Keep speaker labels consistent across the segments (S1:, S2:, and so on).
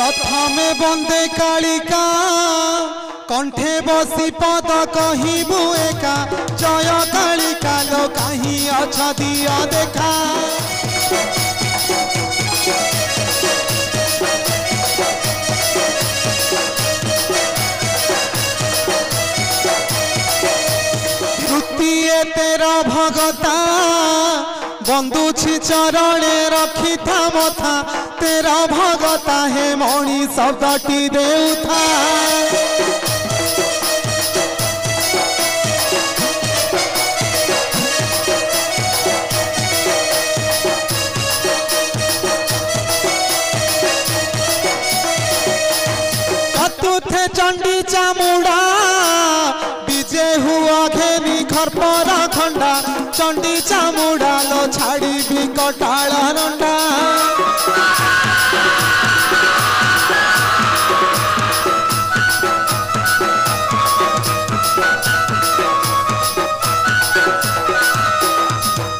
S1: प्रथमे बंदे कालिका कंठे बसी पद कहबू एका जय कालिका लो कहीं अछ दिया देखा तृतीय तेरा भगता बंदुछि चरणे रखी था मथा तेरा भगता है मणि शब्दटी देउथा चतुर्थे चंडी चामुंडा विजय हुआ घेनी घर पर खंडा चंडी चामुंडा लो छाड़ी भी कटाला नंडा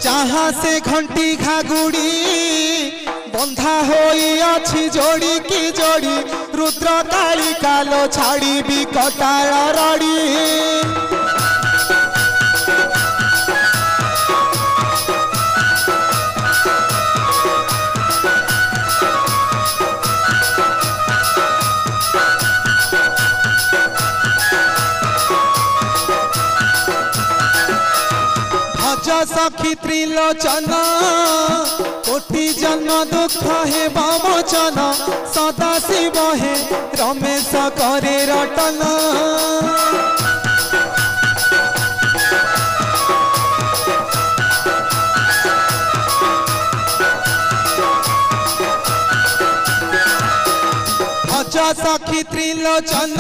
S1: जहाँ से घंटी घागुड़ी बंधा होई अच्छी जोड़ी की जोड़ी रुद्र कालिका लो छाड़ी भी कटाला रड़ी सखी त्रिलोचन कोटि जन्म दुख हे बमोचन सदा शिव हे रमेश करे रटन सखी त्रिलोचन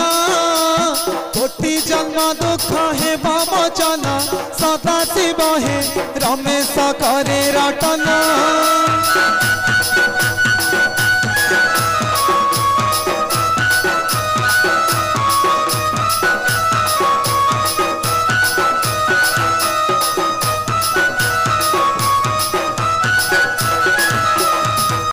S1: कोटि जन्म दुख हे बमोचन सदा शिव हे रमेश करे रटन।